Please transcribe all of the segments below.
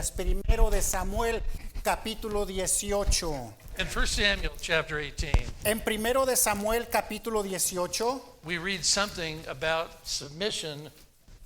Primero de Samuel, capítulo 18. In 1 Samuel chapter 18, En Primero de Samuel, capítulo 18, we read something about submission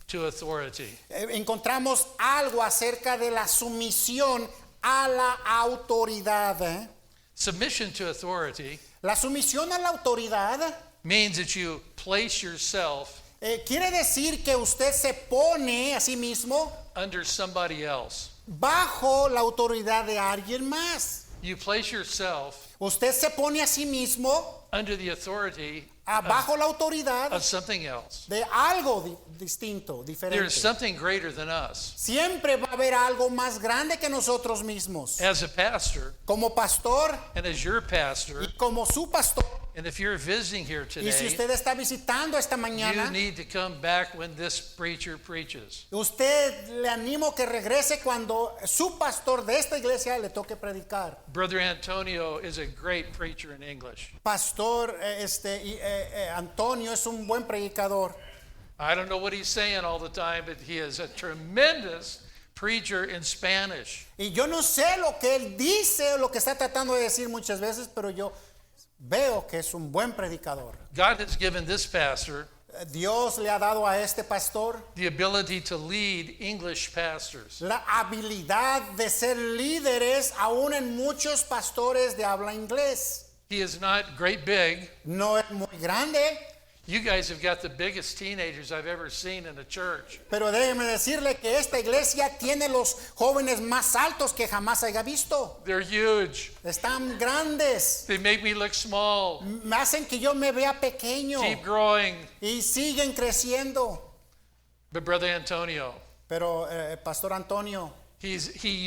to authority. encontramos algo acerca de la sumisión a la autoridad. Submission to authority La sumisión a la autoridad means that you place yourself quiere decir que usted se pone a sí mismo under somebody else. bajo la autoridad de alguien más. You place yourself Usted se pone a sí mismo under the authority bajo la autoridad of something else. de algo distinto, There is diferente. something greater than us. Siempre va a haber algo más grande que nosotros mismos. As a pastor, Como pastor and as your pastor, y como su pastor, and if you're visiting here y si today, usted está visitando esta you mañana, need to come back when this preacher preaches. usted le animo que regrese cuando su pastor de esta iglesia le toque predicar. Brother Antonio is a great preacher in English. Pastor Antonio es un buen predicador. I don't know what he's saying all the time, but he is a tremendous preacher in Spanish. Y yo no sé lo que él dice o lo que está tratando de decir muchas veces, pero yo veo que es un buen predicador. God has given this pastor Dios le ha dado a este pastor the ability to lead English pastors. la habilidad de ser líderes aún en muchos pastores de habla inglés. He is not great big. No es muy grande, You guys have got the biggest teenagers I've ever seen in a church. pero déjeme decirle que esta iglesia tiene los jóvenes más altos que jamás haya visto. They're huge. Están grandes, They make me look small. me hacen que yo me vea pequeño Keep growing. y siguen creciendo. But Brother Antonio, Pero Pastor Antonio, he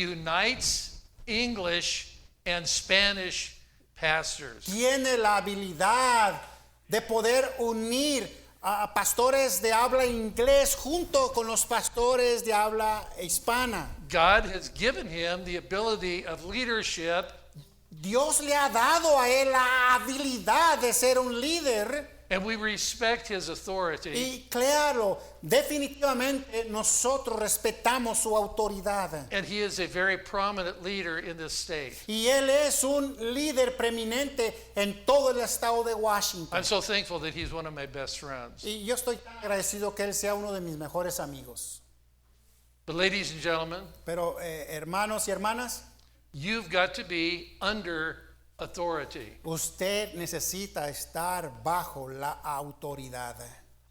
unites English and Spanish pastors. tiene la habilidad de poder unir a pastores de habla inglés junto con los pastores de habla hispana. God has given him the ability of leadership, Dios le ha dado a él la habilidad de ser un líder and we respect his authority. y claro, definitivamente nosotros respetamos su autoridad. And he is a very prominent leader in this state. Y él es un líder preeminente en todo el estado de Washington. I'm so thankful that he's one of my best friends. Y yo estoy tan agradecido que él sea uno de mis mejores amigos. But ladies and gentlemen, Pero hermanos y hermanas, you've got to be under authority. usted necesita estar bajo la autoridad.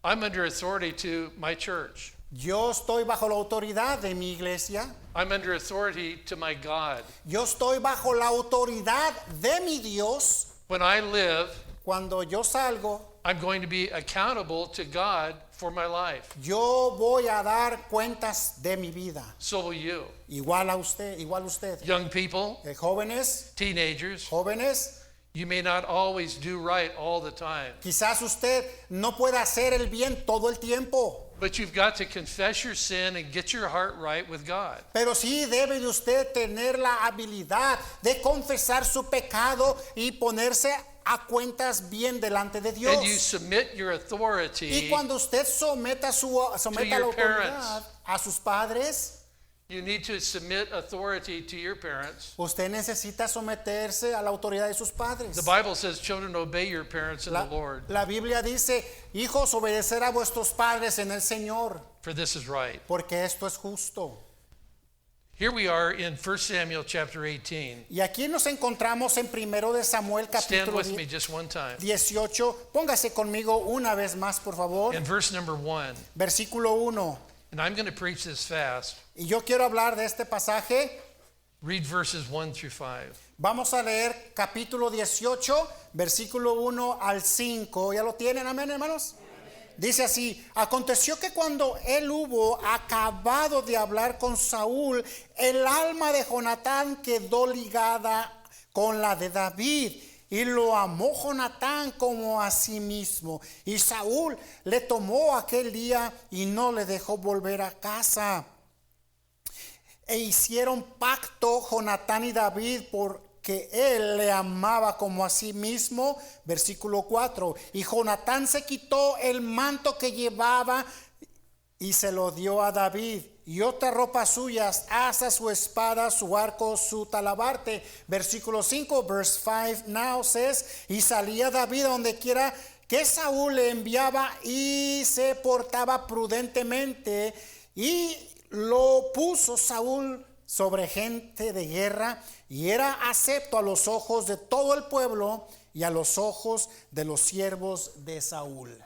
I'm under authority to my church. Yo estoy bajo la autoridad de mi iglesia. I'm under authority to my God. Yo estoy bajo la autoridad de mi Dios. When I live, Cuando yo salgo, I'm going to be accountable to God for my life. yo voy a dar cuentas de mi vida. So will you. Igual usted. Young people, Jóvenes, teenagers, jóvenes, you may not always do right all the time, quizás usted no pueda hacer el bien todo el tiempo. but you've got to confess your sin and get your heart right with God. Pero sí debe de usted tener la habilidad de confesar su pecado y ponerse a cuentas bien delante de Dios. And you submit your Y authority. cuando usted someta la your autoridad a sus padres, You need to submit authority to your parents. usted necesita someterse a la autoridad de sus padres. The Bible says, children, obey your parents in the Lord, La Biblia dice, hijos, obedecer a vuestros padres en el Señor, for this is right. porque esto es justo. Here we are in 1 Samuel chapter 18. Y aquí nos encontramos en Primero de Samuel Stand capítulo with me just one time. 18. Póngase conmigo una vez más, por favor. In verse number 1, Versículo 1. and I'm going to preach this fast. Y yo quiero hablar de este pasaje. Read verses 1 through 5. Vamos a leer capítulo 18, versículo 1 al 5. ¿Ya lo tienen, amén, hermanos? Dice así: aconteció que cuando él hubo acabado de hablar con Saúl, el alma de Jonatán quedó ligada con la de David, y lo amó Jonatán como a sí mismo. Y Saúl le tomó aquel día y no le dejó volver a casa. E hicieron pacto Jonatán y David porque él le amaba como a sí mismo. Versículo 4. Y Jonatán se quitó el manto que llevaba y se lo dio a David. y otras ropas suyas, asas, su espada, su arco, su talabarte. Versículo 5, verse 5 now says, y salía David a donde quiera que Saúl le enviaba y se portaba prudentemente, y lo puso Saúl sobre gente de guerra, y era acepto a los ojos de todo el pueblo y a los ojos de los siervos de Saúl.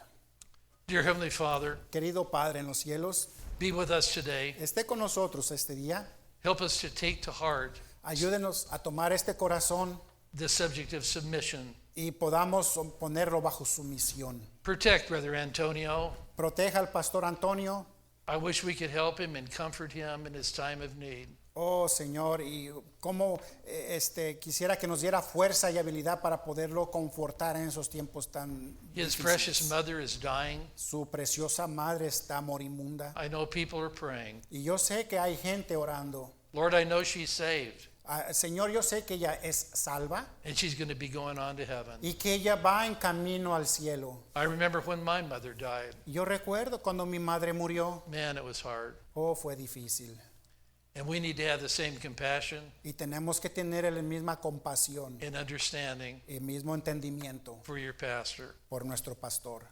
Dear Heavenly Father, Querido Padre en los cielos, be with us today. esté con nosotros este día. Help us to take to heart Ayúdenos a tomar este corazón the subject of submission. y podamos ponerlo bajo sumisión. Protect Brother Antonio. Proteja al pastor Antonio. I wish we could help him and comfort him in his time of need. Oh Señor, y cómo quisiera que nos diera fuerza y habilidad para poderlo confortar en esos tiempos tan His difíciles. precious mother is dying. Su preciosa madre está moribunda. I know people are praying. Y yo sé que hay gente orando. Lord, I know she's saved Señor, yo sé que ella es salva and she's going to be going on to heaven. y que ella va en camino al cielo. I remember when my mother died. Yo recuerdo cuando mi madre murió. Man, it was hard. Oh, fue difícil. And we need to have the same compassion Y tenemos que tener la misma compasión, and understanding el mismo entendimiento for your pastor. por nuestro pastor.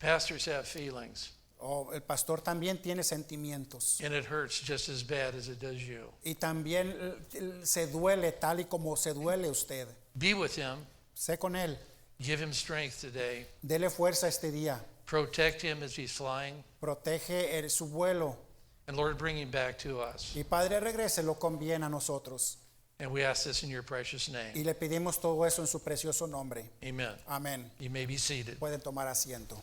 Pastors have feelings, Oh, el pastor también tiene sentimientos and it hurts just as bad as it does you. y también se duele tal y como se duele usted. Be with him. Sé con él. Give him strength today. Dele fuerza este día. Protect him as he's flying. Protege su vuelo. And Lord, bring him back to us. Y Padre, regréselo con bien a nosotros. And we ask this in your precious Y name. le pedimos todo eso en su precioso nombre. Amen. Amén. You may be seated. Pueden tomar asiento.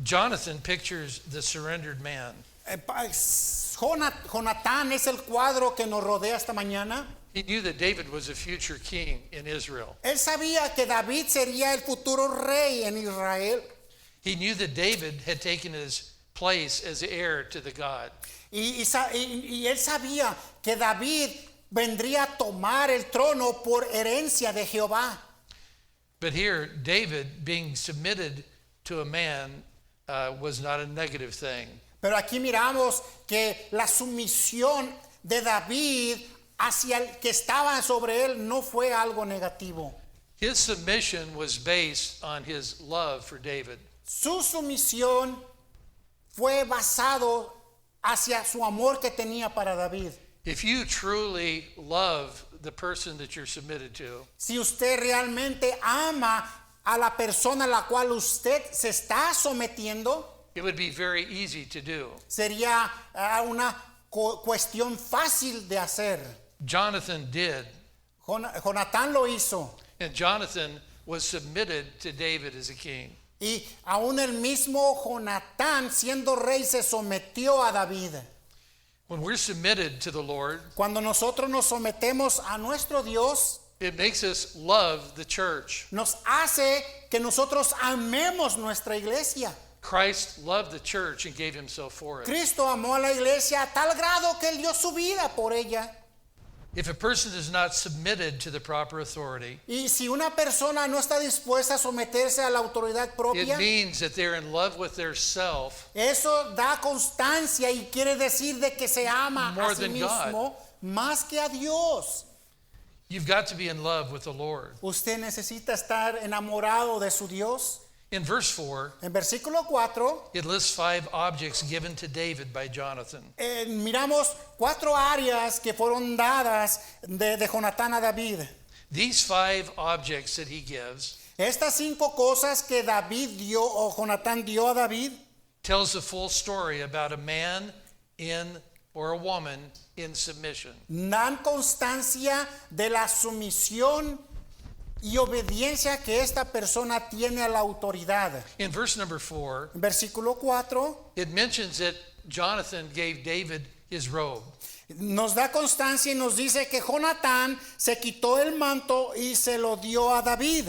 Jonathan pictures the surrendered man. Jonatán es el cuadro que nos rodea esta mañana. He knew that David was a future king in Israel. Él sabía que David sería el futuro rey en Israel. He knew that David had taken his place as heir to the God. Y él sabía que David vendría a tomar el trono por herencia de Jehová. But here, David being submitted to a man was not a negative thing. Pero aquí miramos que la sumisión de David hacia el que estaba sobre él no fue algo negativo. His submission was based on his love for David. Su sumisión fue basado hacia su amor que tenía para David. If you truly love the person that you're submitted to, Si usted realmente ama a la persona a la cual usted se está sometiendo, it would be very easy to do. sería una cuestión fácil de hacer. Jonathan did, Jonatán lo hizo. and Jonathan was submitted to David as a king. Y aún el mismo Jonatán, siendo rey, se sometió a David. When we're submitted to the Lord, Cuando nosotros nos sometemos a nuestro Dios, it makes us love the church. nos hace que nosotros amemos nuestra iglesia. Christ loved the church and gave himself for it. Cristo amó a la iglesia a tal grado que él dio su vida por ella. If a person is not submitted to the proper authority, Y si una persona no está dispuesta a someterse a la autoridad it propia, means that they're in love with their self eso da constancia y quiere decir de que se ama More a sí than mismo más que a Dios. You've got to be in love with the Lord. Usted necesita estar enamorado de su Dios. In verse 4, En versículo 4 it lists 5 objects given to David by Jonathan. miramos 4 áreas que fueron dadas de Jonatán a David. These 5 objects that he gives Estas 5 cosas que David dio o Jonatán dio a David tells the full story about a man in or a woman in submission. dan constancia de la sumisión y obediencia que esta persona tiene a la autoridad. In verse number 4, En versículo 4 it mentions that Jonathan gave David his robe. nos da constancia y nos dice que Jonatán se quitó el manto y se lo dio a David.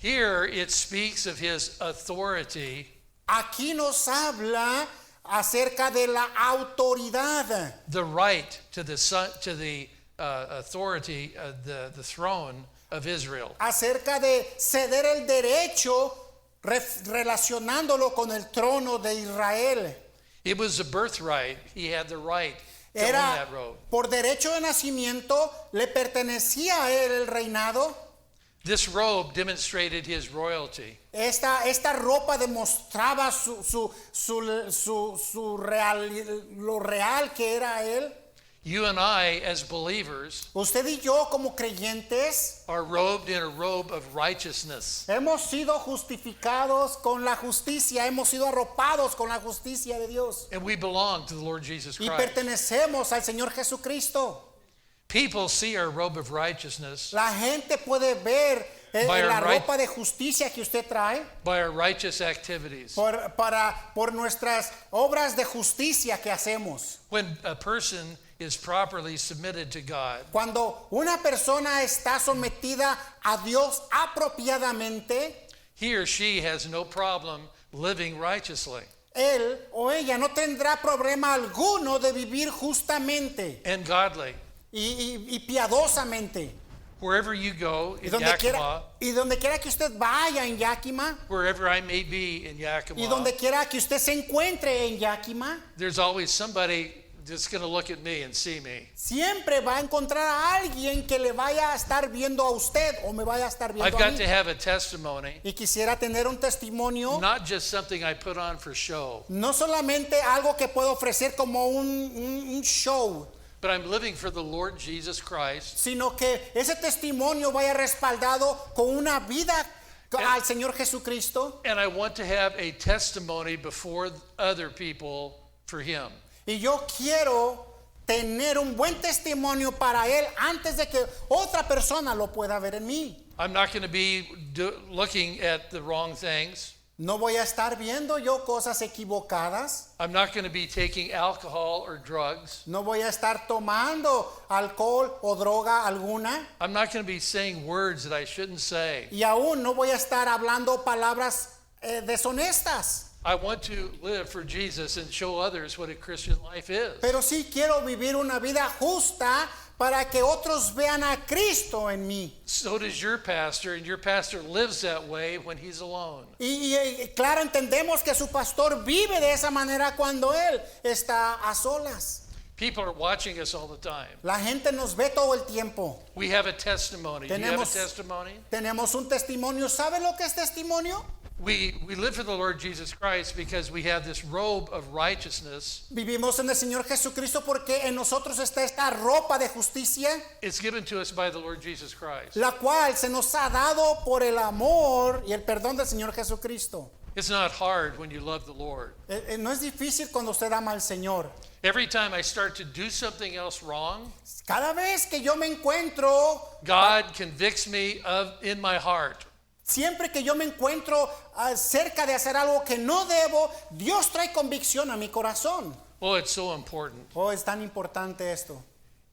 Here it speaks of his authority, Aquí nos habla acerca de la autoridad, the right to the authority, the throne of Israel. acerca de ceder el derecho relacionándolo con el trono de Israel. It was a birthright. He had the right to own Era that robe. por derecho de nacimiento, le pertenecía a él el reinado. This robe demonstrated his royalty. Esta ropa demostraba lo real que era él. You and I, as believers, Usted y yo como creyentes are robed in a robe of righteousness. hemos sido justificados con la justicia, hemos sido arropados con la justicia de Dios And we belong to the Lord Jesus y Christ. pertenecemos al Señor Jesucristo. People see our robe of righteousness La gente puede ver By la our right- ropa de justicia que usted trae by our righteous activities. por nuestras obras de justicia que hacemos. When a person is properly submitted to God, Cuando una persona está sometida a Dios apropiadamente, he or she has no problem living righteously él o ella no tendrá problema alguno de vivir justamente and godly. y piadosamente. Wherever you go Y in donde, Yakima, donde quiera que usted vaya en Yakima, wherever I may be in y Yakima, donde quiera que usted se encuentre en Yakima, there's always somebody that's going to look at me and see me. siempre va a encontrar a alguien que le vaya a estar viendo a usted o me vaya a estar viendo I've a got mí. to have a testimony, Y quisiera tener un testimonio, not just something I put on for show, no solamente algo que puedo ofrecer como un show, but I'm living for the Lord Jesus Christ. sino que ese testimonio vaya respaldado con una vida al Señor Jesucristo. And I want to have a testimony before other people for Him. Y yo quiero tener un buen testimonio para Él antes de que otra persona lo pueda ver en mí. I'm not going to be looking at the wrong things. No voy a estar viendo yo cosas equivocadas. I'm not going to be taking alcohol or drugs. No voy a estar tomando alcohol o droga alguna. I'm not going to be saying words that I shouldn't say. Y aún no voy a estar hablando palabras deshonestas. I want to live for Jesus and show others what a Christian life is. Pero sí quiero vivir una vida justa para que otros vean a Cristo en mí. So does your pastor, and your pastor lives that way when he's alone. Y claro, entendemos que su pastor vive de esa manera cuando él está a solas. People are watching us all the time. La gente nos ve todo el tiempo. We have a testimony. Do you have a Tenemos- testimony? Tenemos un testimonio. ¿Sabe lo que es testimonio? We live for the Lord Jesus Christ because we have this robe of righteousness. Vivimos en el Señor Jesucristo porque en nosotros está esta ropa de justicia, It's given to us by the Lord Jesus Christ. la cual se nos ha dado por el amor y el perdón del Señor Jesucristo. It's not hard when you love the Lord. No es difícil cuando usted ama al Señor. Every time I start to do something else wrong, Cada vez que yo me encuentro, God convicts me in my heart. siempre que yo me encuentro cerca de hacer algo que no debo, Dios trae convicción a mi corazón. Oh, it's so important. Oh, es tan importante esto.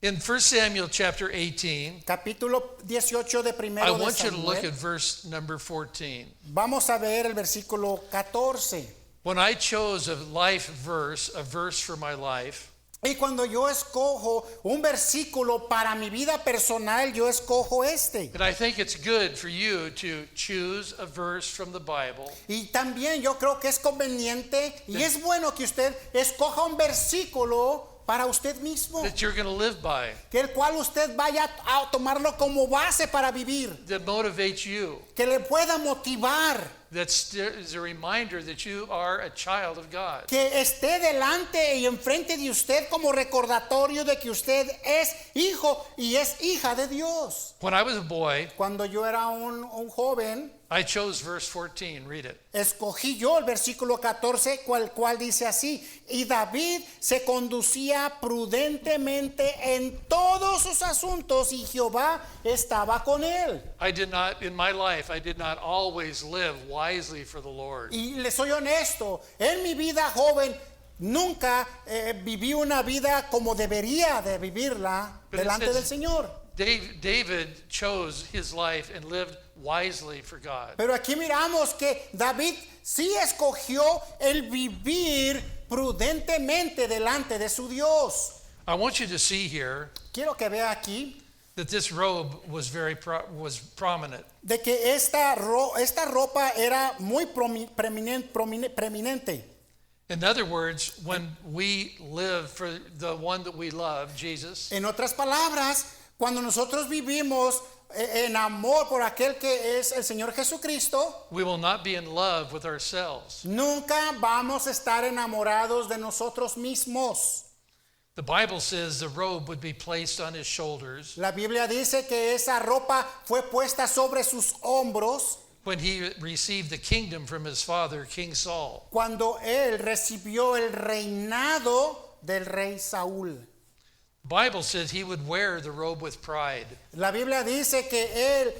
In 1 Samuel chapter 18, Capítulo 18 de I primero de want you to look at Samuel. verse number 14. Vamos a ver el versículo 14. When I chose a verse for my life, Y cuando yo escojo un versículo para mi vida personal, yo escojo este. and I think it's good for you to choose a verse from the Bible Y también yo creo que es conveniente y es bueno que usted escoja un versículo para usted mismo, that you're going to live by, que el cual usted vaya a tomarlo como base para vivir, that motivates you, que le pueda motivar, that is a reminder that you are a child of God. que esté delante y enfrente de usted como recordatorio de que usted es hijo y es hija de Dios. When I was a boy, Cuando yo era un joven, I chose verse 14. Read it. escogí yo el versículo 14, cual dice así: y David se conducía prudentemente en todos sus asuntos y Jehová estaba con él. In my life, I did not always live wisely for the Lord. Y le soy honesto, en mi vida joven nunca viví una vida como debería de vivirla But it delante says- del Señor. David chose his life and lived wisely for God. Pero aquí miramos que David sí escogió el vivir prudentemente delante de su Dios. I want you to see here Quiero que vea aquí that this robe was was prominent. de que esta ropa era muy preeminente. In other words, when we live for the one that we love, Jesus, En otras palabras, cuando nosotros vivimos en amor por aquel que es el Señor Jesucristo, we will not be in love with ourselves. nunca vamos a estar enamorados de nosotros mismos. The Bible says the robe would be placed on his shoulders La Biblia dice que esa ropa fue puesta sobre sus hombros when he received the kingdom from his father, King Saul. cuando él recibió el reinado del rey Saúl. The Bible says he would wear the robe with pride. La Biblia dice que él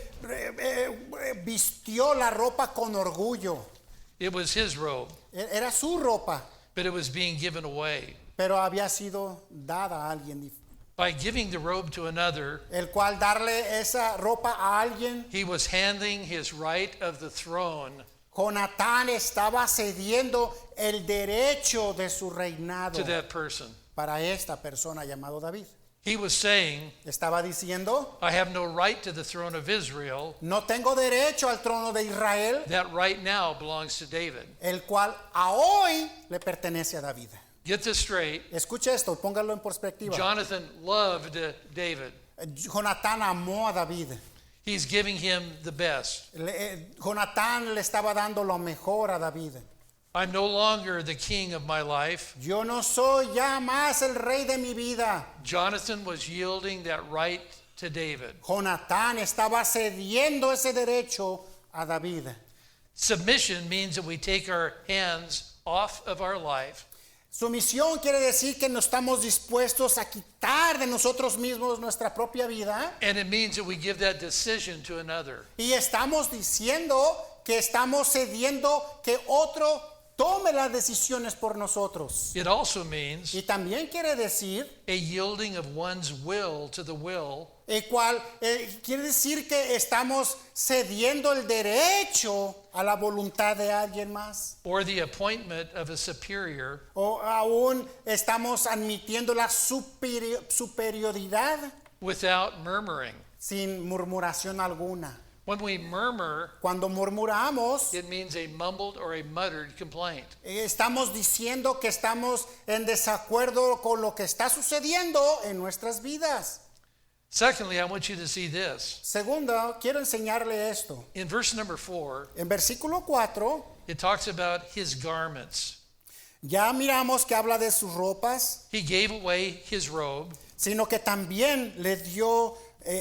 vistió la ropa con orgullo. It was his robe, Era su ropa, but it was being given away. pero había sido dada a alguien, By giving the robe to another, el cual darle esa ropa a alguien. he was handing his right of the throne Jonatán estaba cediendo el derecho de su reinado to that person. para esta persona llamado David. He was saying, Estaba diciendo, I have no right to the throne of Israel. no tengo derecho al trono de Israel, That right now belongs to David. el cual a hoy le pertenece a David. Get this straight. Escuche esto, póngalo en perspectiva. Jonathan loved David. Jonatán amó a David. He's giving him the best. Jonatán le estaba dando lo mejor a David. I'm no longer the king of my life. Yo no soy ya más el rey de mi vida. Jonathan was yielding that right to David. Jonatán estaba cediendo ese derecho a David. Submission means that we take our hands off of our life Sumisión quiere decir que no estamos dispuestos a quitar de nosotros mismos nuestra propia vida, and it means that we give that decision to another. y estamos diciendo que estamos cediendo que otro tome las decisiones por nosotros. It also means Y también quiere decir, a yielding of one's will to the will quiere decir que estamos cediendo el derecho a la voluntad de alguien más, or the appointment of a superior o aún estamos admitiendo la superioridad without murmuring. sin murmuración alguna. When we murmur, Cuando murmuramos, it means a mumbled or a muttered complaint. estamos diciendo que estamos en desacuerdo con lo que está sucediendo en nuestras vidas. Secondly, I want you to see this. Segundo, quiero enseñarle esto. In verse number 4, En versículo 4, it talks about his garments. ya miramos que habla de sus ropas, He gave away his robe, sino que también le dio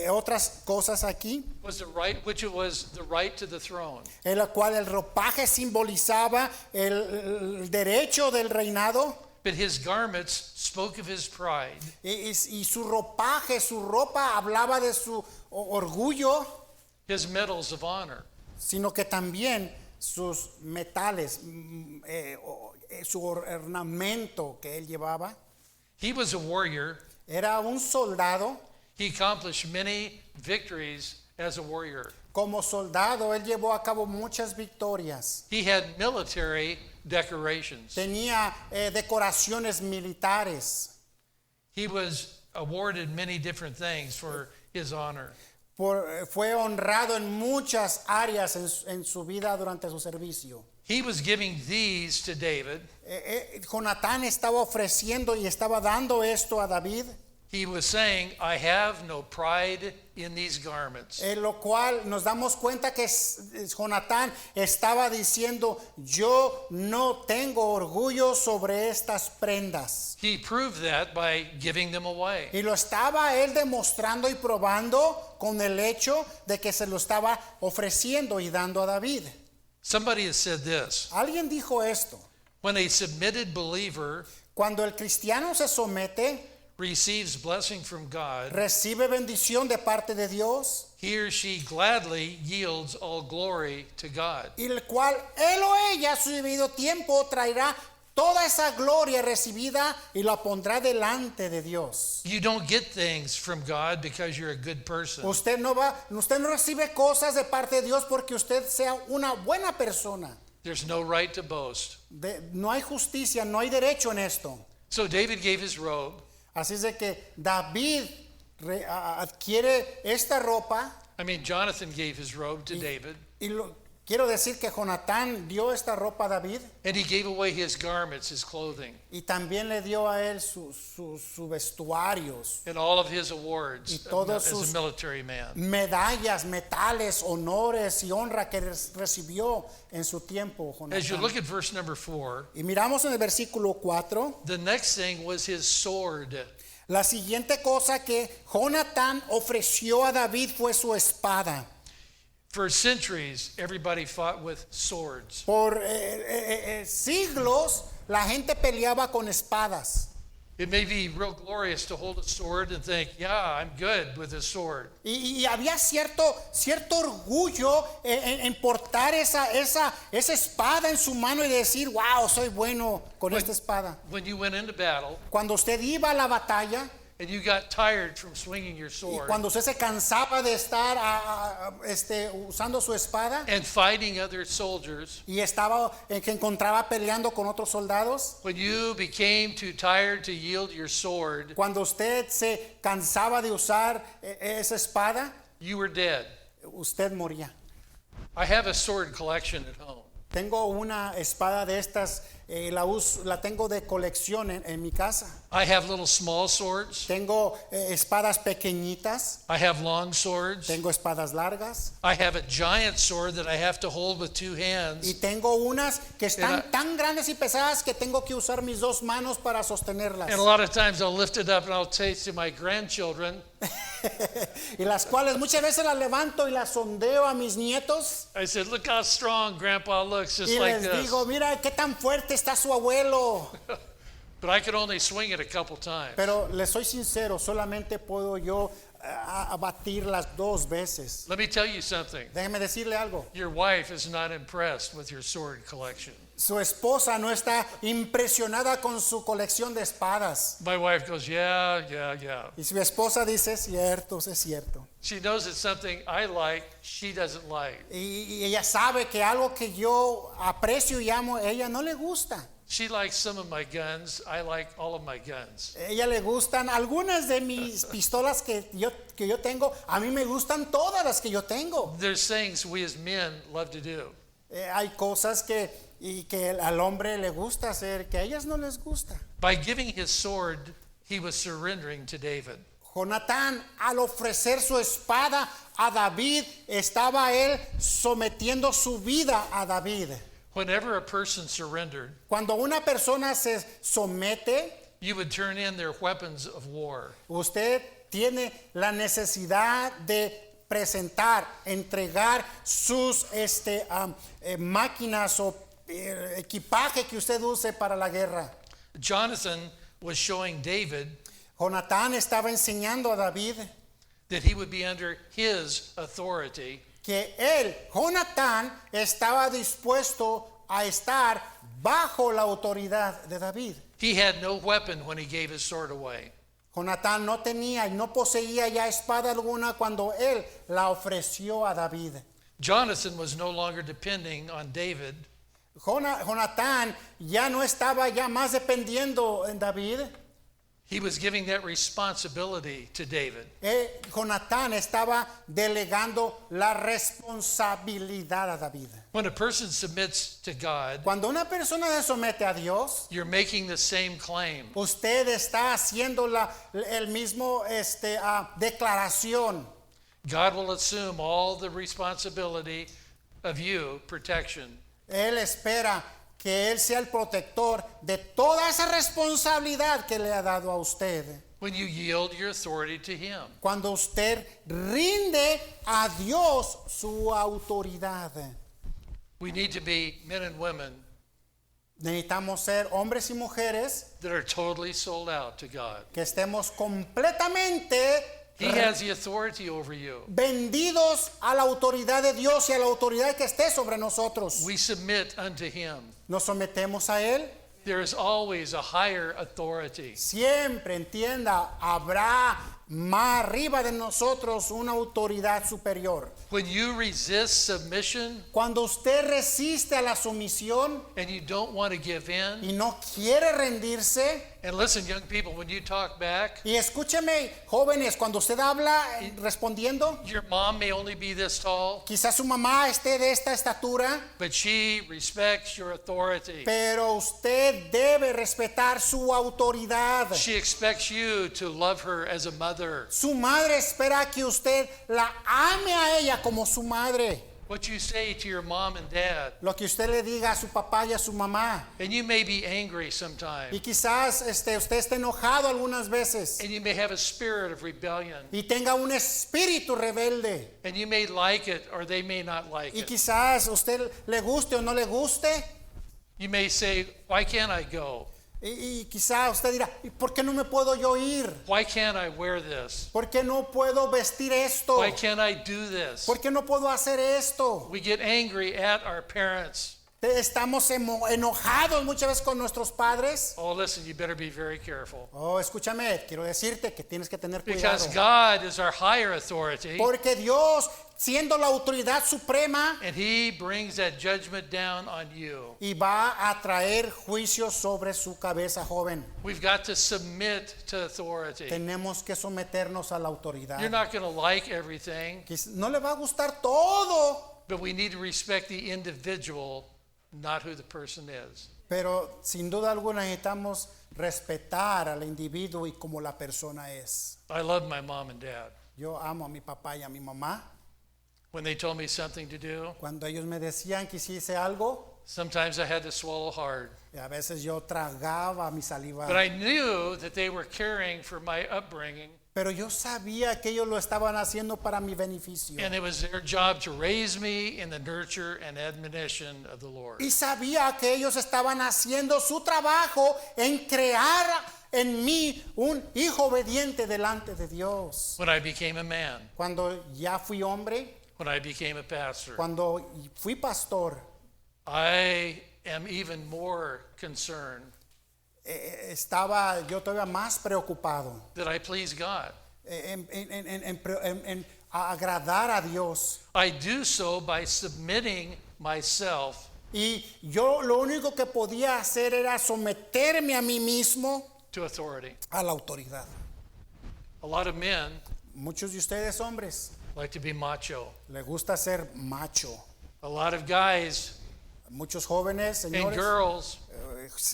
otras cosas aquí, which was the right to the throne. en la cual el ropaje simbolizaba el derecho del reinado, But his garments spoke of his pride. y su ropaje, su ropa hablaba de su orgullo, His medals of honor. sino que también sus metales, su ornamento que él llevaba. He was a warrior. Era un soldado. He accomplished many victories as a warrior. Como soldado, él llevó a cabo muchas victorias. He had military decorations. Tenía decoraciones militares. He was awarded many different things for his honor. Fue honrado en muchas áreas en su vida durante su servicio. He was giving these to David. Jonatán estaba ofreciendo y estaba dando esto a David. He was saying, I have no pride in these garments. Lo cual nos damos cuenta que Jonatán estaba diciendo, yo no tengo orgullo sobre estas prendas. He proved that by giving them away. Y lo estaba él demostrando y probando con el hecho de que se lo estaba ofreciendo y dando a David. Somebody has said this. Alguien dijo esto: When a submitted believer cuando el cristiano se somete, receives blessing from God, recibe bendición de parte de Dios, he or she gladly yields all glory to God. y el cual él o ella a su debido tiempo traerá toda esa gloria recibida y la pondrá delante de Dios. You don't get things from God because you're a good person. Usted no recibe cosas de parte de Dios porque usted sea una buena persona. There's no right to boast. No hay justicia, no hay derecho en esto. So David gave his robe. Así es de que David adquiere esta ropa Jonathan gave his robe to David. y Quiero decir que Jonatán dio esta ropa a David and he gave away his garments, his clothing, y también le dio a él sus vestuarios, and all of his awards Y todos as sus- a military man. medallas, metales, honores y honra que recibió en su tiempo As you Jonatán. look at verse number 4, Y miramos en el versículo 4, the next thing was his sword. la siguiente cosa que Jonatán ofreció a David fue su espada. For centuries, everybody fought with swords. Por siglos la gente peleaba con espadas. It may be real glorious to hold a sword and think, yeah, I'm good with a sword. Y había cierto orgullo en portar esa espada en su mano y decir, wow, soy bueno con esta espada. When you went into battle Cuando usted iba a la batalla and you got tired from swinging your y sword cuando usted se cansaba de estar usando su espada and fighting other soldiers, y que encontraba peleando con otros soldados, when you became too tired to yield your sword, cuando usted se cansaba de usar esa espada, you were dead. usted moría. I have a sword collection at home. Tengo una espada de estas, la tengo de colección en mi casa. I have little small swords. Tengo espadas pequeñitas, I have long swords. tengo espadas largas I have a giant sword that I have to hold with two hands. y tengo unas que están Era- tan grandes y pesadas que tengo que usar mis dos manos para sostenerlas. And a lot of times I'll lift it up and I'll say to my grandchildren, Y las cuales muchas veces las levanto y las sondeo a mis nietos I said, look how strong Grandpa looks, just y like les this. digo, mira qué tan fuerte está su abuelo. But I could only swing it a couple times. Pero les soy sincero, solamente puedo yo abatirlas dos veces. Let me tell you something. Déjeme decirle algo. Your wife is not impressed with your sword collection. Su esposa no está impresionada con su colección de espadas. My wife goes, yeah. Y su esposa dice, es cierto. She knows it's something I like, she doesn't like. Y ella sabe que algo que yo aprecio y amo, a ella no le gusta. She likes some of my guns. I like all of my guns. A ella le gustan algunas de mis pistolas que yo tengo. A mí me gustan todas las que yo tengo. There's things we as men love to do. Hay cosas que al hombre le gusta hacer que a ellas no les gusta. By giving his sword, he was surrendering to David. Jonatán, al ofrecer su espada a David, estaba él sometiendo su vida a David. Whenever a person surrendered, Cuando una persona se somete, you would turn in their weapons of war. usted tiene la necesidad de presentar, entregar sus máquinas o equipaje que usted use para la guerra. Jonathan was showing David Jonatán estaba enseñando a David that he would be under his authority, que él, Jonatán, estaba dispuesto a estar bajo la autoridad de David. he had no weapon when he gave his sword away. Jonatán no tenía y no poseía ya espada alguna cuando él la ofreció a David. Jonathan was no longer depending on David. Jonatán ya no estaba ya más dependiendo en David. He was giving that responsibility to David. Jonatán estaba delegando la responsabilidad a David. When a person submits to God, Cuando una persona se somete a Dios, you're making the same claim. usted está haciendo el mismo declaración. God will assume all the responsibility of you, protection. Él espera que Él sea el protector de toda esa responsabilidad que le ha dado a usted. When you yield your authority to Him. Cuando usted rinde a Dios su autoridad. We need to be men and women Necesitamos ser hombres y mujeres that are totally sold out to God. que estemos completamente He has the authority over you. vendidos a la autoridad de Dios y a la autoridad que esté sobre nosotros. We submit unto Him. Nos sometemos a Él. There is always a higher authority. Siempre, entienda, habrá más arriba de nosotros una autoridad superior. When you resist submission Cuando usted resiste a la sumisión and you don't want to give in, y no quiere rendirse, and listen, young people, when you talk back, y escúcheme, jóvenes, cuando usted habla respondiendo, your mom may only be this tall, quizás su mamá esté de esta estatura, but she respects your authority. pero usted debe respetar su autoridad. She expects you to love her as a mother. Su madre espera que usted la ame a ella como su madre. What you say to your mom and dad, Lo que usted le diga a su papá y a su mamá. and you may be angry Y sometimes, quizás usted esté enojado algunas veces and you may have a spirit of rebellion, y tenga un espíritu rebelde. and you may like it or they may not like Y it. quizás usted le guste o no le guste. You may say, why can't I go? Y quizás usted dirá, ¿y por qué no me puedo yo ir? Why can't I wear this? ¿Por qué no puedo vestir esto? Why can't I do this? ¿Por qué no puedo hacer esto? We get angry at our parents. Estamos enojados muchas veces con nuestros padres. Oh, listen, you better be very careful. Oh, escúchame, quiero decirte que tienes que tener Because cuidado. God is our higher authority, Porque Dios, siendo la autoridad suprema, and He brings that judgment down on you. y va a traer juicio sobre su cabeza, joven. We've got to submit to authority. Tenemos que someternos a la autoridad. You're not going to like everything, No le va a gustar todo, but we need to respect the individual, not who the person is. pero sin duda alguna necesitamos respetar al individuo y como la persona es. I love my mom and dad. Yo amo a mi papá y a mi mamá. When they told me something to do, Cuando ellos me decían que hiciese algo, sometimes I had to swallow hard. y a veces yo tragaba mi saliva. But I knew that they were caring for my upbringing, Pero yo sabía que ellos lo estaban haciendo para mi beneficio. and it was their job to raise me in the nurture and admonition of the Lord. Y sabía que ellos estaban haciendo su trabajo en crear en mí un hijo obediente delante de Dios. When I became a man, Cuando ya fui hombre, when I became a pastor, cuando fui pastor, I am even more concerned estaba yo todavía más preocupado that I please God. en agradar a Dios. I do so by submitting myself Y yo lo único que podía hacer era someterme a mí mismo to authority. a la autoridad. A lot of men Muchos de ustedes hombres like to be macho. les gusta ser macho. A lot of guys Muchos jóvenes, and señores, girls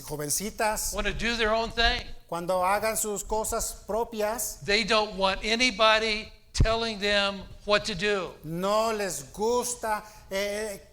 jovencitas, want to do their own thing. cuando hagan sus cosas propias, They don't want anybody telling them what to do. no les gusta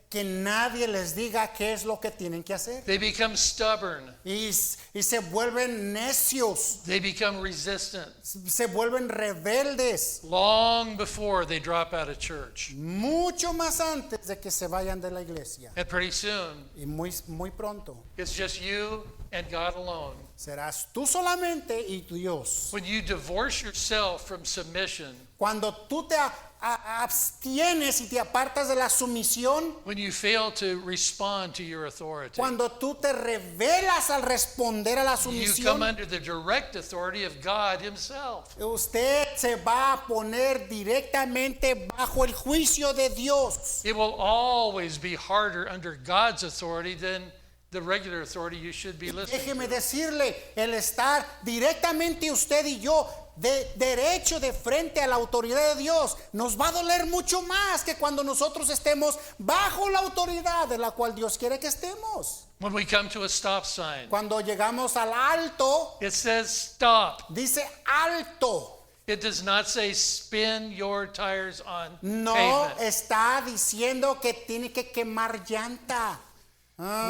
que nadie les diga qué es lo que tienen que hacer. They become stubborn. Y se vuelven necios, They become resistant se vuelven rebeldes, long before they drop out of church. mucho más antes de que se vayan de la iglesia. And pretty soon, Y muy pronto it's just you and God alone. serás tú solamente y Dios. When you divorce yourself from submission, Cuando tú te abstienes y te apartas de la sumisión, when you fail to respond to your authority, cuando tú te rebelas al responder a la you come sumisión, under the direct authority of God Himself. usted se va a poner directamente bajo el juicio de Dios. It will always be harder under God's authority than the regular authority you should be listening Déjeme to. decirle, el estar directamente usted y yo de derecho de frente a la autoridad de Dios nos va a doler mucho más que cuando nosotros estemos bajo la autoridad de la cual Dios quiere que estemos. When we come to a stop sign, Cuando llegamos al alto, it says stop. dice alto. It does not say spin your tires on No pavement. está diciendo que tiene que quemar llanta.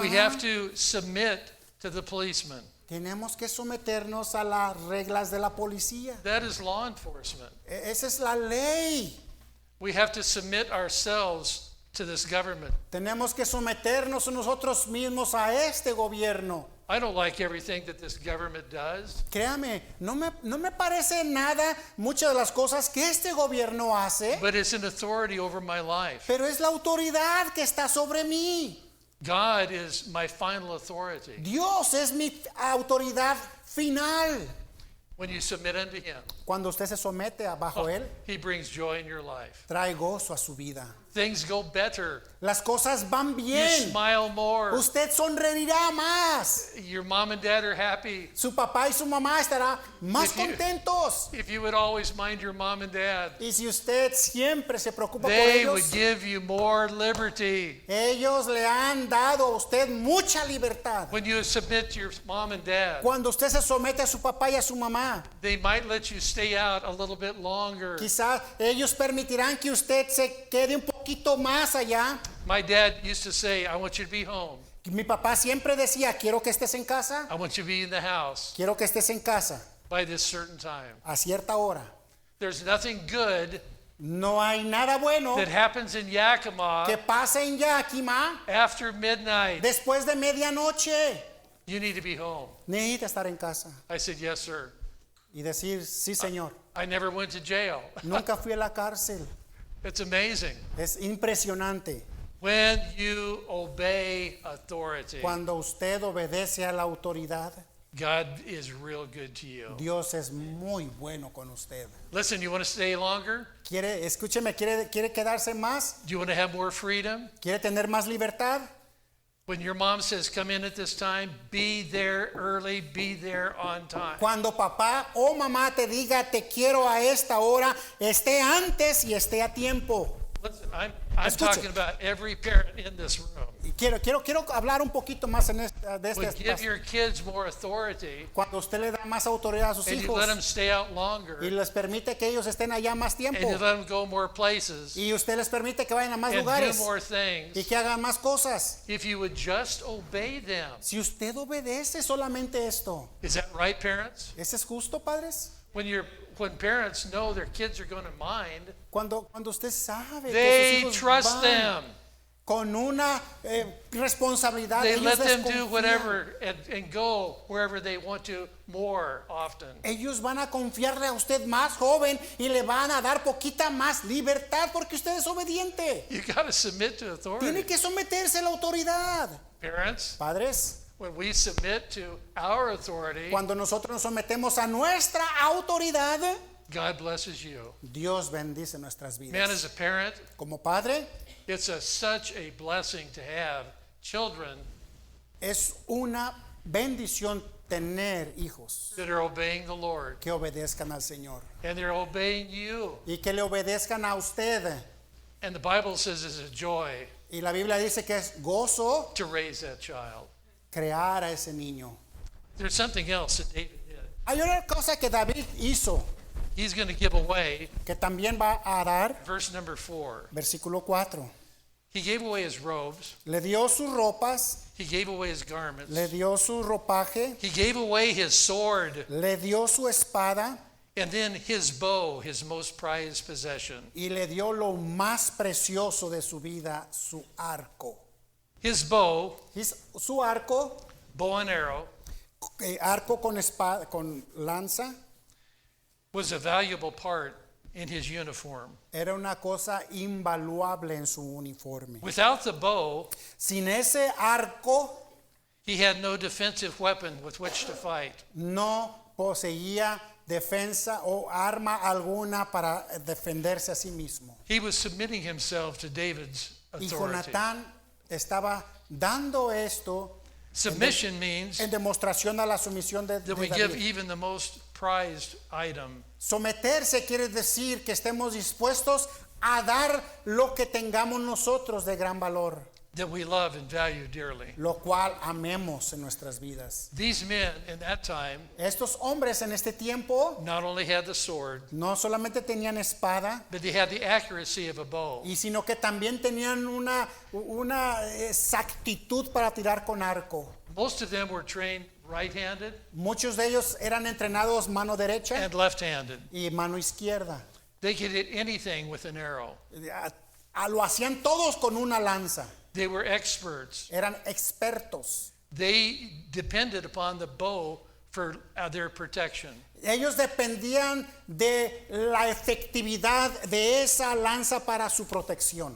We have to submit to the policeman. Tenemos que someternos a las reglas de la policía. That is law enforcement. Esa es la ley. We have to submit ourselves to this government. Tenemos que someternos nosotros mismos a este gobierno. I don't like everything that this government does, Créame, no me parece nada muchas de las cosas que este gobierno hace, but it's an authority over my life. pero es la autoridad que está sobre mí. God is my final authority. Dios es mi autoridad final. When you submit unto him, Cuando usted se somete bajo él, he brings joy in your life. trae gozo a su vida. Things go better. Las cosas van You bien. smile more. Usted sonreirá más. Your mom and dad are happy. Su papá y su mamá estarán más If you- contentos. If you would always mind your mom and dad, Y si usted siempre se preocupa por they ellos, would give you more liberty. ellos le han dado a usted mucha libertad. When you submit to your mom and dad, Cuando usted se somete a su papá y a su mamá, they might let you stay out a little bit longer. quizás ellos permitirán que usted se quede un poquito más allá. My dad used to say, I want you to be home. Mi papá siempre decía, quiero que estés en casa, I want you to be in the house quiero que estés en casa by this certain time. a cierta hora. There's nothing good No hay nada bueno that happens in Yakima que pase en Yakima after midnight. después de medianoche. You need to be home. Necesita estar en casa I said, yes, sir. y decir, sí, Señor. I never went to jail. Nunca fui a la cárcel. It's amazing. Es impresionante When you obey authority, cuando usted obedece a la autoridad. God is real good to you. Dios es muy bueno con usted. Listen, you want to stay longer? Escúcheme, quiere quedarse más, Do you want to have more freedom? quiere tener más libertad. When your mom says, come in at this time, be there early, be there on time. Cuando papá o mamá te diga te quiero a esta hora, esté antes y esté a tiempo. Listen, I'm Escuche. talking about every parent in this room. Y quiero hablar un poquito más de Would este give aspecto. your kids more authority Cuando usted le da más autoridad a sus and you let them hijos stay out longer y les permite que ellos estén allá más and you tiempo let them go more places y usted les permite que vayan a más and do lugares more y things. que hagan más cosas. If you would just obey them. Si usted obedece solamente esto, Is that right, parents? ¿eso es justo, padres? When parents know their kids are going to mind, Cuando usted sabe they que sus hijos trust van them. con una responsabilidad, They ellos let them do desconfían. whatever and go wherever they want to more often. Ellos van a confiarle a usted más joven y le van a dar poquita más libertad porque usted es obediente. You got to submit to Tiene authority. que someterse a la autoridad. Parents, Padres, when we submit to our authority, cuando nosotros nos sometemos a nuestra autoridad, God blesses you. Dios bendice nuestras Man, vidas. as a parent, Como padre, it's such a blessing to have children es una bendición tener hijos that are obeying the Lord que obedezcan al Señor and they're obeying you. y que le obedezcan a usted. And the Bible says it's a joy Y la Biblia dice que es gozo to raise that child. crear a ese niño. There's something else that David did. Hay una cosa que David hizo He's going to give away, que también va a dar, verse number 4. versículo 4. He gave away his robes. Le dio sus ropas, He gave away his garments. le dio su ropaje, He gave away his sword. le dio su espada And then his bow, his most prized possession. y le dio lo más precioso de su vida, su arco. His bow, Su arco, bow and arrow, arco con espada, con lanza, was a valuable part in his uniform. era una cosa invaluable en su uniforme. Without the bow, Sin ese arco he had no defensive weapon with which to fight. no poseía defensa o arma alguna para defenderse a sí mismo. He was submitting himself to David's Y authority. Jonatán estaba dando esto Submission means en demostración a la sumisión de that we give David. even the most prized item. Someterse quiere decir que estemos dispuestos a dar lo que tengamos nosotros de gran valor, That we love and value dearly. lo cual amemos en nuestras vidas. These men in that time Estos hombres en este tiempo not only had the sword, no solamente tenían espada, but they had the accuracy of a bow. y sino que también tenían una exactitud para tirar con arco. Most of them were trained right-handed Muchos de ellos eran entrenados mano derecha and left-handed. y mano izquierda. They could hit anything with an arrow. Lo hacían todos con una lanza. They were experts. Eran expertos. They depended upon the bow for their protection. Ellos dependían de la efectividad de esa lanza para su protección.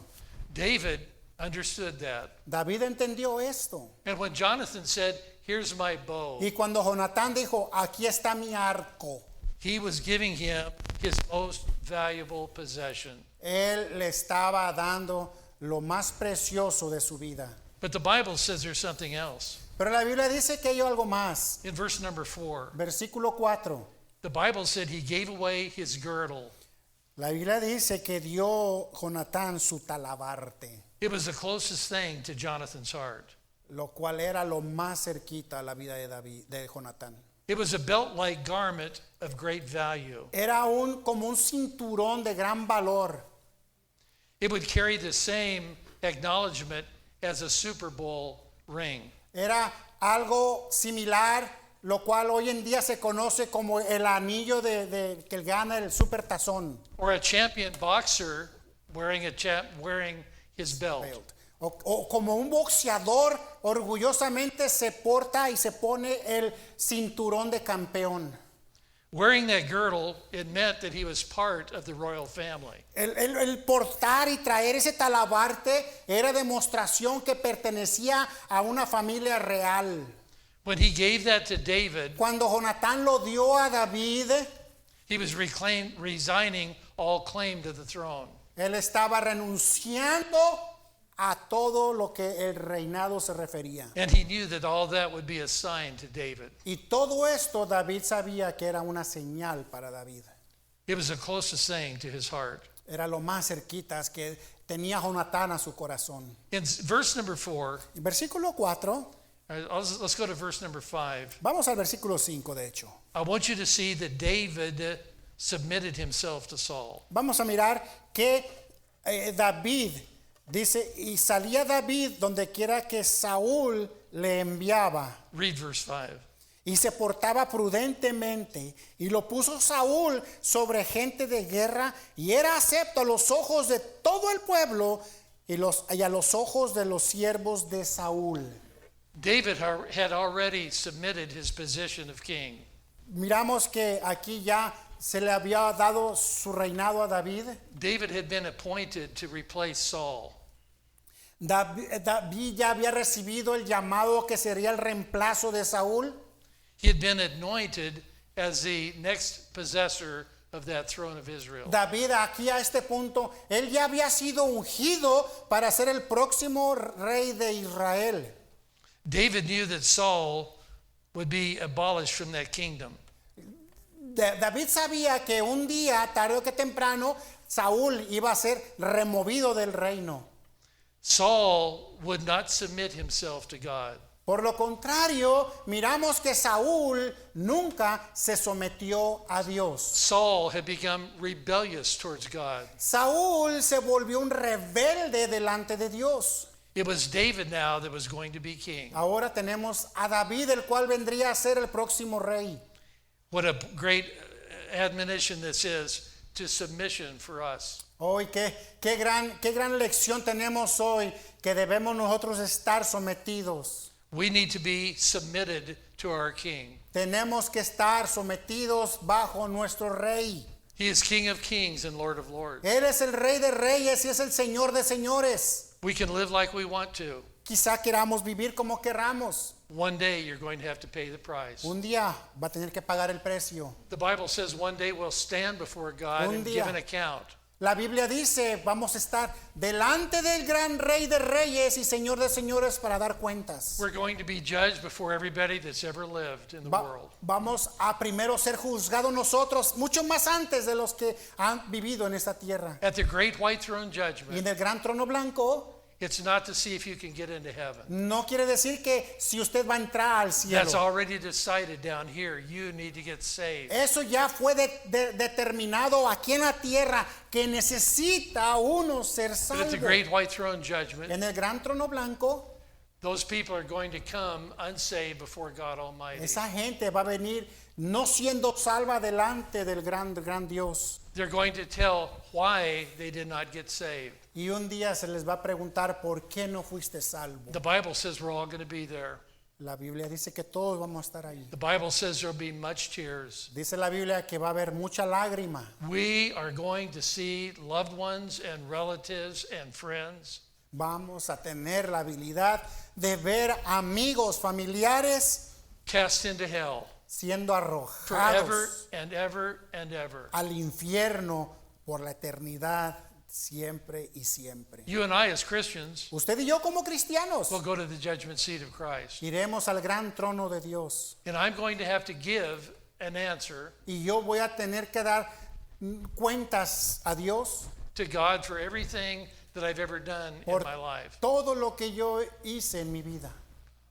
David understood that. David entendió esto. And when Jonathan said, "Here's my bow," Y cuando Jonatán dijo, aquí está mi arco, He was giving him his most valuable possession. Él le estaba dando lo más precioso de su vida. But the Bible says there's something else. Pero la Biblia dice que hay algo más. In verse number 4, Versículo 4. the Bible said he gave away his girdle. La Biblia dice que dio Jonatán su talabarte, It was the closest thing to Jonathan's heart. lo cual era lo más cerquita a la vida de David, de Jonatán. It was a belt-like garment of great value. Era como un cinturón de gran valor. It would carry the same acknowledgement as a Super Bowl ring. Era algo similar, lo cual hoy en día se conoce como el anillo de que gana el super tazón. Or a champion boxer wearing his belt. O como un boxeador orgullosamente se porta y se pone el cinturón de campeón. Wearing that girdle, it meant that he was part of the royal family. El portar y traer ese talabarte era demostración que pertenecía a una familia real. When he gave that to David, Cuando Jonatán lo dio a David, he was resigning all claim to the throne. él estaba renunciando a todo lo que el reinado se refería. And he knew that all that would be a sign to David. Y todo esto David sabía que era una señal para David. It was the closest thing to his heart. Era lo más cerquitas que tenía Jonatán a su corazón. In verse number 4, Versículo 4, let's go to verse number 5. vamos al versículo 5 de hecho. I want you to see that David submitted himself to Saul. Vamos a mirar que David dice, y salía David donde quiera que Saúl le enviaba, Read verse 5. y se portaba prudentemente, y lo puso Saúl sobre gente de guerra, y era acepto a los ojos de todo el pueblo y a los ojos de los siervos de Saúl. David had already submitted his position of king. Miramos que aquí ya se le había dado su reinado a David. David had been appointed to replace Saul. David ya había recibido el llamado que sería el reemplazo de Saúl. He had been anointed as the next possessor of that throne of Israel. David aquí a este punto, él ya había sido ungido para ser el próximo rey de Israel. David knew that Saul would be abolished from that kingdom. David sabía que un día, tarde o que temprano, Saúl iba a ser removido del reino. Saul would not submit himself to God. Por lo contrario, miramos que Saúl nunca se sometió a Dios. Saul had become rebellious towards God. Saúl se volvió un rebelde delante de Dios. It was David now that was going to be king. Ahora tenemos a David, el cual vendría a ser el próximo rey. What a great admonition this is to submission for us. Hoy qué gran lección tenemos hoy, que debemos nosotros estar sometidos. We need to be submitted to our king. Tenemos que estar sometidos bajo nuestro rey. He is King of kings and Lord of lords. Él es el rey de reyes y es el señor de señores. We can live like we want to. Quizá queramos vivir como queramos. One day you're going to have to pay the price. Un día va a tener que pagar el precio. The Bible says one day we'll stand before God Un and día. give an account. La Biblia dice, vamos a estar delante del gran rey de reyes y señor de señores para dar cuentas. We're going to be judged before everybody that's ever lived in the world. Vamos a primero ser juzgados nosotros, mucho más antes de los que han vivido en esta tierra. At the great white throne Y judgment, en el gran trono blanco, it's not to see if you can get into heaven. no quiere decir que si usted va a entrar al That's cielo. already decided down here. You need to get saved. Eso ya fue determinado aquí en la tierra, que necesita uno ser But at the salvo. great white throne judgment, En el gran trono blanco, those people are going to come unsaved before God Almighty. esa gente va a venir no siendo salva delante del gran Dios. They're going to tell why they did not get saved. Y un día se les va a preguntar por qué no fuiste salvo. The Bible says we're all going to be there. La Biblia dice que todos vamos a estar ahí. The Bible says there'll be much tears. Dice la Biblia que va a haber mucha lágrima. We are going to see loved ones and relatives and friends Vamos a tener la habilidad de ver amigos, familiares cast into hell. siendo forever arrojados and ever and ever. al infierno por la eternidad, siempre y siempre. You and I as Christians Usted y yo como cristianos will go to the judgment seat of Christ. iremos al gran trono de Dios And I'm going to have to give an answer y yo voy a tener que dar cuentas a Dios to God for everything that I've ever done in por my life. todo lo que yo hice en mi vida.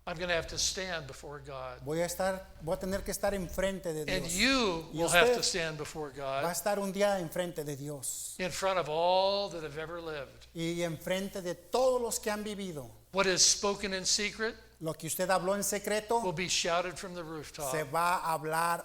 I'm going to have to stand before God. Voy a tener que estar enfrente de And Dios. you Y will have usted to stand before va a God estar un día enfrente de Dios in front of all that have ever lived. y enfrente de todos los que han vivido. What is spoken in secret Lo que usted habló en secreto will be shouted from the rooftop. se va a hablar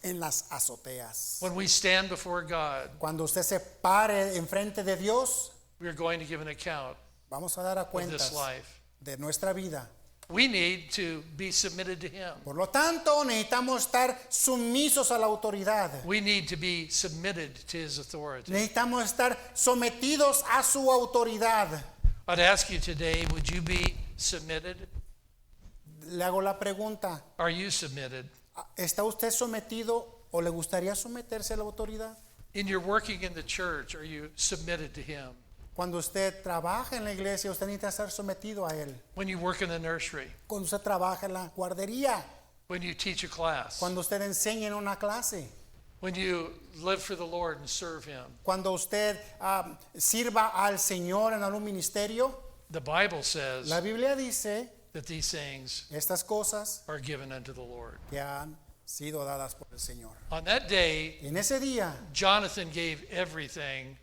en las azoteas. When we stand before God, Cuando usted se pare enfrente de Dios, we are going to give an account vamos a dar a of this cuentas life. de nuestra vida. We need to be submitted to Him. Por lo tanto, necesitamos estar sumisos a la autoridad. We need to be submitted to His authority. Necesitamos estar sometidos a su autoridad. I'd ask you today, would you be submitted? Le hago la pregunta, Are you submitted? ¿está usted sometido o le gustaría someterse a la autoridad? In your working in the church, are you submitted to Him? Cuando usted trabaja en la iglesia, usted necesita estar sometido a Él. When you work in the nursery, Cuando usted trabaja en la guardería, when you teach a class, cuando usted enseña en una clase, when you live for the Lord and serve Him. cuando usted sirva al Señor en algún ministerio, The Bible says la Biblia dice that these things estas cosas are given unto the Lord. que han sido dadas por el Señor. On that day, En ese día, Jonathan gave everything.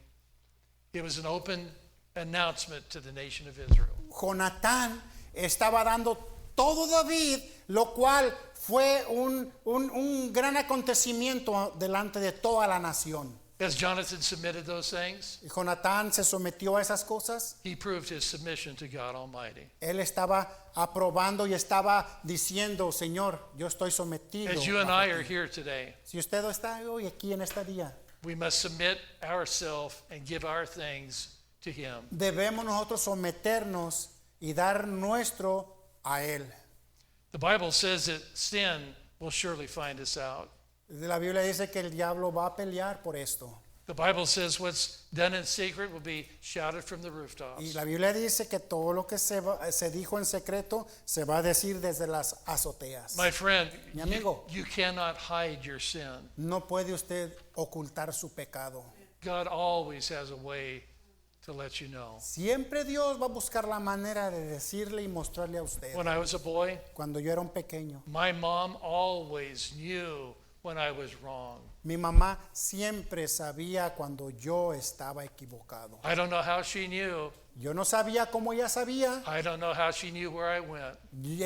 It was an open announcement to the nation of Israel. Jonatán estaba dando todo David, lo cual fue un gran acontecimiento delante de toda la nación. As Jonathan submitted those things, Y Jonatán se sometió a esas cosas. he proved his submission to God Almighty. Él estaba aprobando y estaba diciendo, Señor, yo estoy sometido. As you and bajo I are ti". here today, Si usted está hoy aquí en este día, we must submit ourselves and give our things to Him. debemos nosotros someternos y dar nuestro a Él. The Bible says that sin will surely find us out. La Biblia dice que el diablo va a pelear por esto. The Bible says what's done in secret will be shouted from the Y rooftops. la Biblia dice que todo lo que se dijo en secreto se va a decir desde las azoteas. My friend, Mi amigo. you cannot hide your sin. No puede usted ocultar su pecado. God always has a way to let you know. Siempre Dios va a buscar la manera de decirle y mostrarle a usted. When I was a boy, Cuando yo era un pequeño, my mom always knew when I was wrong. mi mamá siempre sabía cuando yo estaba equivocado. I don't know how she knew. Yo no sabía cómo ella sabía. I don't know how she knew where I went.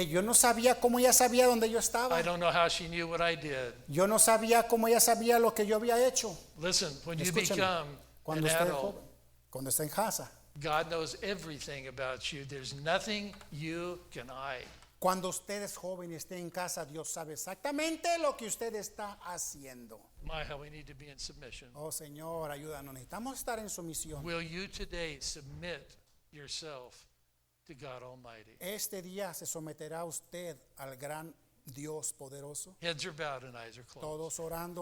Yo no sabía cómo ella sabía dónde yo estaba. I don't know how she knew what I did. Yo no sabía cómo ella sabía lo que yo había hecho. Listen, when you Escúchame, become cuando an usted es adult, joven, cuando está en casa, God knows everything about you. There's nothing you can hide. cuando usted es joven y esté en casa, Dios sabe exactamente lo que usted está haciendo. My, how we need to be in submission. Oh Señor, ayúdanos. Necesitamos estar en sumisión. Will you today submit yourself to God Almighty? Este día se someterá usted al gran Dios poderoso. Heads are bowed and eyes are closed. Todos orando.